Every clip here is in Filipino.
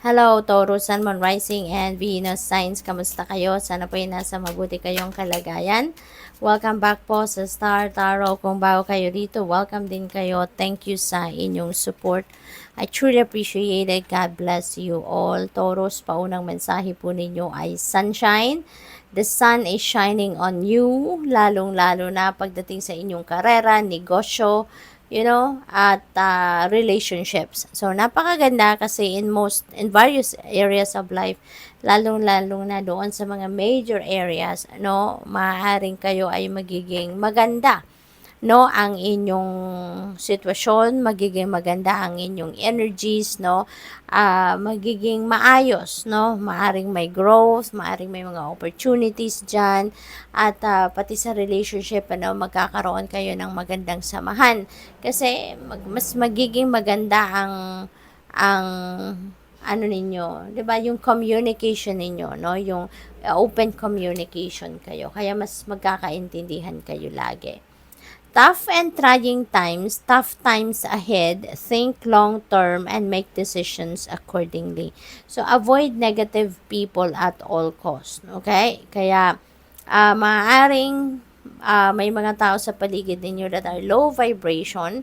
Hello, Taurus, Sun, Moon, Rising, and Venus Signs. Kamusta kayo? Sana po ay nasa mabuti kayong kalagayan. Welcome back po sa Star Tarot. Kung bago kayo dito, welcome din kayo. Thank you sa inyong support. I truly appreciate it. God bless you all. Taurus, paunang mensahe po ninyo ay sunshine. The sun is shining on you, lalong-lalo na pagdating sa inyong karera, negosyo, at relationships. So, napakaganda kasi in various areas of life, lalong-lalong na doon sa mga major areas, maaaring kayo ay magiging maganda, ang inyong sitwasyon, magiging maganda ang inyong energies, magiging maayos, maaring may growth, maaring may mga opportunities dyan, at pati sa relationship, magkakaroon kayo ng magandang samahan, kasi mas magiging maganda ang ano ninyo, 'di ba, yung communication ninyo, yung open communication kayo, kaya mas magkakaintindihan kayo lagi. Tough and trying times, tough times ahead, think long term and make decisions accordingly. So, avoid negative people at all cost. Okay? Kaya, maaaring may mga tao sa paligid ninyo that are low vibration,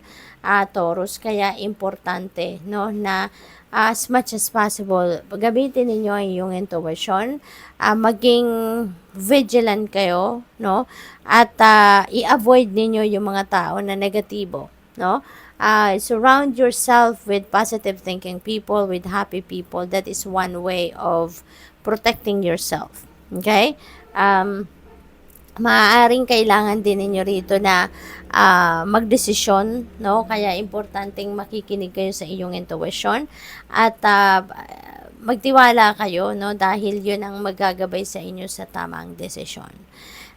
Taurus, kaya importante, na as much as possible, gamitin ninyo ang iyong intuition, maging vigilant kayo, at i-avoid ninyo yung mga tao na negatibo, surround yourself with positive thinking people, with happy people. That is one way of protecting yourself. Okay? Maaaring kailangan din ninyo rito na magdesisyon, kaya importanteng makikinig kayo sa iyong intuition at magtiwala kayo, dahil yun ang magagabay sa inyo sa tamang desisyon.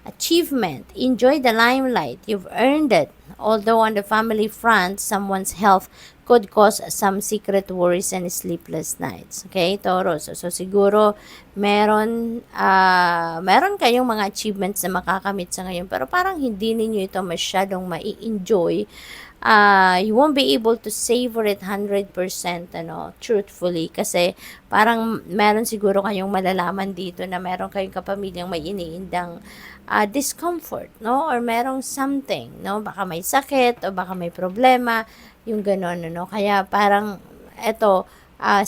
Achievement, enjoy the limelight, you've earned it. Although on the family front, someone's health could cause some secret worries and sleepless nights. Okay, Taurus. So siguro meron kayong mga achievements na makakamit sa ngayon, pero parang hindi ninyo ito masyadong mai-enjoy. You won't be able to savor it 100%, truthfully, kasi parang meron siguro kayong malalaman dito na meron kayong kapamilyang may iniindang discomfort, or merong something, baka may sakit o baka may problema, yung gano'n, kaya parang eto,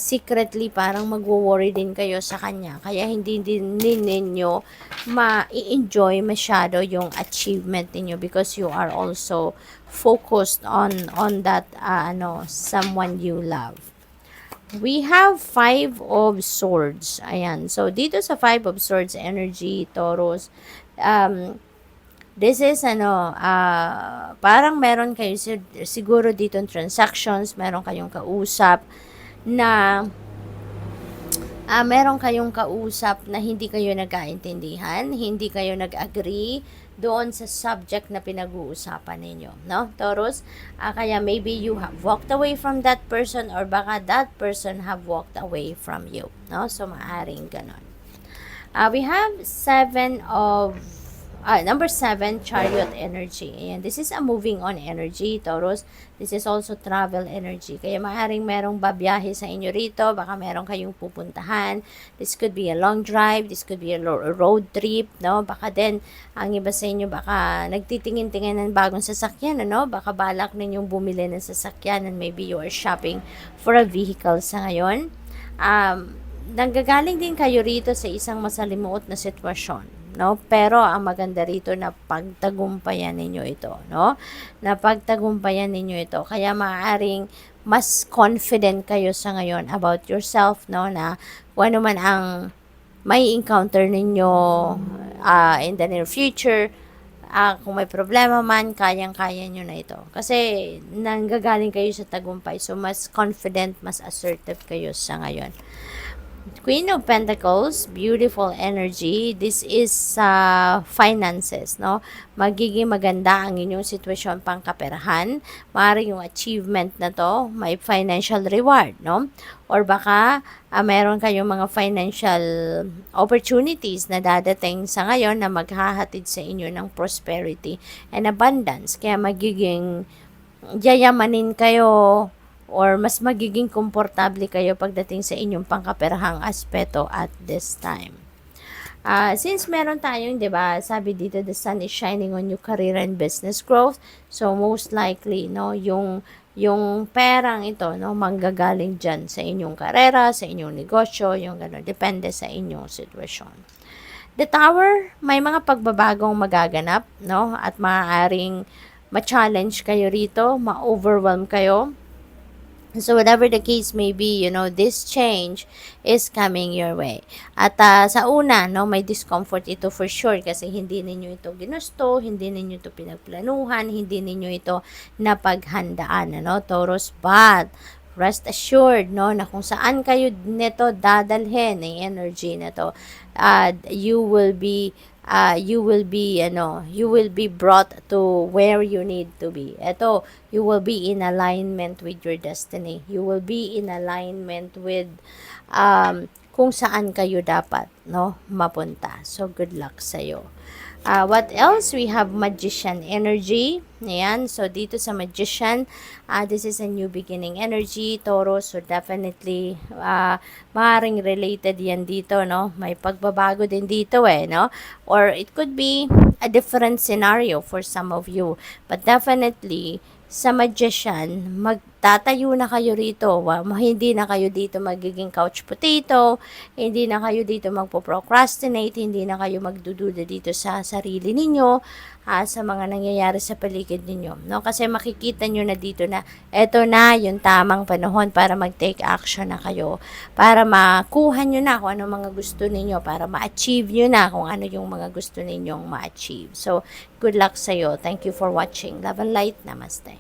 secretly parang magwo-worry din kayo sa kanya, kaya hindi din ninyo ma-enjoy masyado yung achievement ninyo because you are also focused on that someone you love. We have 5 of Swords. Ayan. So, dito sa 5 of Swords energy, Taurus, this is parang meron kayo siguro dito transactions, meron kayong kausap na hindi kayo nagkaintindihan, hindi kayo nag-agree doon sa subject na pinag-uusapan ninyo, Taurus? Kaya maybe you have walked away from that person or baka that person have walked away from you, So, maaring ganon. We have number 7, Chariot energy. Ayan, this is a moving on energy, Taurus. This is also travel energy. Kaya maaaring merong babiyahe sa inyo rito. Baka merong kayong pupuntahan. This could be a long drive. This could be a road trip, Baka din, ang iba sa inyo, baka nagtitingin-tingin ng bagong sasakyan, Baka balak ninyong bumili ng sasakyan and maybe you are shopping for a vehicle sa ngayon. Nanggagaling din kayo rito sa isang masalimuot na sitwasyon, pero ang maganda rito na pagtagumpayan ninyo ito, na pagtagumpayan ninyo ito, kaya maaaring mas confident kayo sa ngayon about yourself, na kung ano man ang may encounter ninyo in the near future, kung may problema man, kayang-kaya nyo na ito. Kasi nanggagaling kayo sa tagumpay. So, mas confident, mas assertive kayo sa ngayon. Queen of Pentacles, beautiful energy. This is finances, Magiging maganda ang inyong sitwasyon pangkaperahan. Maaaring yung achievement na to, may financial reward, Or baka meron kayong mga financial opportunities na dadating sa ngayon na maghahatid sa inyo ng prosperity and abundance. Kaya magiging yayamanin kayo or mas magiging komportable kayo pagdating sa inyong pangkaperahang aspeto at this time. Since meron tayong, 'di ba, sabi dito the sun is shining on your career and business growth. So most likely, no, yung perang ito, no, manggagaling diyan sa inyong karera, sa inyong negosyo, yung gano'n, depende sa inyong sitwasyon. The Tower, may mga pagbabagong magaganap, no, at maaaring ma-challenge kayo rito, ma-overwhelm kayo. So whatever the case may be, this change is coming your way. At sa una, no, may discomfort ito for sure kasi hindi ninyo ito ginusto, hindi ninyo ito pinagplanuhan, hindi ninyo ito napaghandaan, Taurus. But rest assured, no, na kung saan kayo nito dadalhin ang energy nito, you will be brought to where you need to be. Ito, you will be in alignment with your destiny. You will be in alignment with kung saan kayo dapat, no, mapunta. So, good luck sa'yo. What else? We have Magician energy. Ayan. So, dito sa Magician, this is a new beginning energy, Taurus. So, definitely, maaaring related yan dito, no? May pagbabago din dito, no? Or it could be a different scenario for some of you. But definitely, sa Magician, magtatayo na kayo rito. Hindi na kayo dito magiging couch potato, hindi na kayo dito magpo-procrastinate, hindi na kayo magdududa dito sa sarili ninyo, sa mga nangyayari sa paligid ninyo. No? Kasi makikita nyo na dito na eto na yung tamang panahon para mag-take action na kayo, para makuha nyo na kung ano mga gusto ninyo, para ma-achieve nyo na kung ano yung mga gusto ninyong ma-achieve. So, good luck sa'yo. Thank you for watching. Love and light. Namaste.